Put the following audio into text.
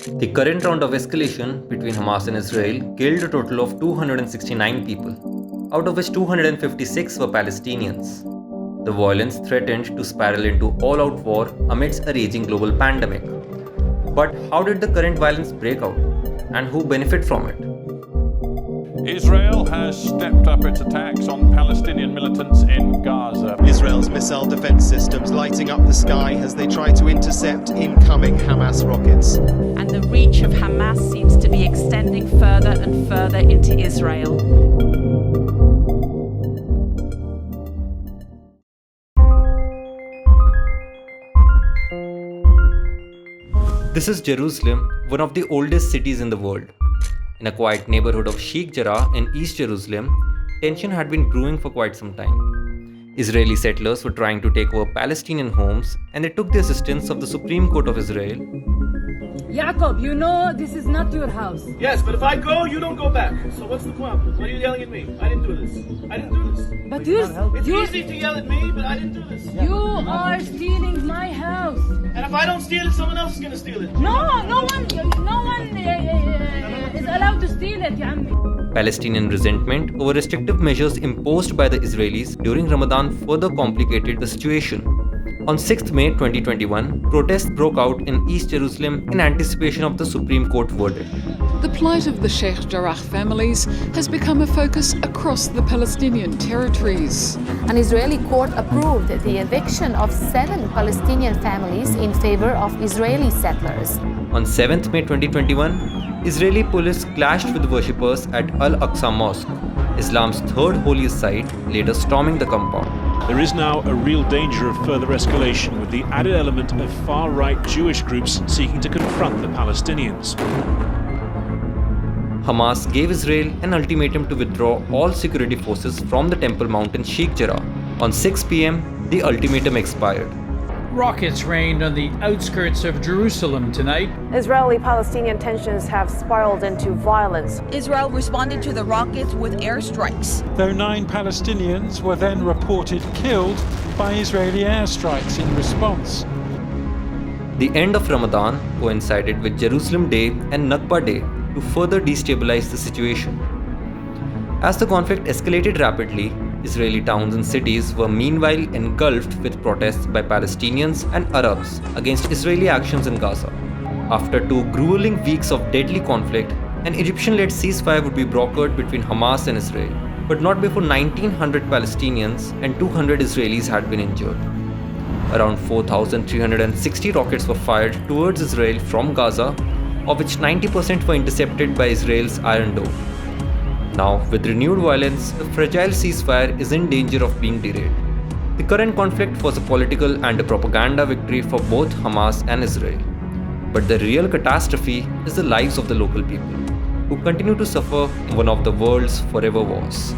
The current round of escalation between Hamas and Israel killed a total of 269 people, out of which 256 were Palestinians. The violence threatened to spiral into all-out war amidst a raging global pandemic. But how did the current violence break out, and who benefit from it? Israel has stepped up its attacks on Palestinian militants in Gaza. Israel's missile defense systems lighting up the sky as they try to intercept incoming Hamas rockets. And the reach of Hamas seems to be extending further and further into Israel. This is Jerusalem, one of the oldest cities in the world. In a quiet neighborhood of Sheikh Jarrah in East Jerusalem, tension had been brewing for quite some time. Israeli settlers were trying to take over Palestinian homes, and they took the assistance of the Supreme Court of Israel. Jacob, you know this is not your house. Yes, but if I go, you don't go back. So what's the problem? Why are you yelling at me? I didn't do this. I didn't do this. But It's easy to yell at me, but I didn't do this. you are stealing my house. And if I don't steal it, someone else is going to steal it. No one is allowed to steal it, ya ammi. Palestinian resentment over restrictive measures imposed by the Israelis during Ramadan further complicated the situation. On 6th May 2021, protests broke out in East Jerusalem in anticipation of the Supreme Court verdict. The plight of the Sheikh Jarrah families has become a focus across the Palestinian territories. An Israeli court approved the eviction of 7 Palestinian families in favor of Israeli settlers. On 7th May 2021, Israeli police clashed with worshippers at Al-Aqsa Mosque, Islam's third holiest site, later storming the compound. There is now a real danger of further escalation, with the added element of far-right Jewish groups seeking to confront the Palestinians. Hamas gave Israel an ultimatum to withdraw all security forces from the Temple Mount in Sheikh Jarrah. On 6 p.m., the ultimatum expired. Rockets rained on the outskirts of Jerusalem tonight. Israeli-Palestinian tensions have spiraled into violence. Israel responded to the rockets with airstrikes. Though 9 Palestinians were then reported killed by Israeli airstrikes in response. The end of Ramadan coincided with Jerusalem Day and Nakba Day to further destabilize the situation. As the conflict escalated rapidly, Israeli towns and cities were meanwhile engulfed with protests by Palestinians and Arabs against Israeli actions in Gaza. After 2 grueling weeks of deadly conflict, an Egyptian-led ceasefire would be brokered between Hamas and Israel, but not before 1,900 Palestinians and 200 Israelis had been injured. Around 4,360 rockets were fired towards Israel from Gaza, of which 90% were intercepted by Israel's Iron Dome. Now, with renewed violence, the fragile ceasefire is in danger of being derailed. The current conflict was a political and a propaganda victory for both Hamas and Israel. But the real catastrophe is the lives of the local people, who continue to suffer in one of the world's forever wars.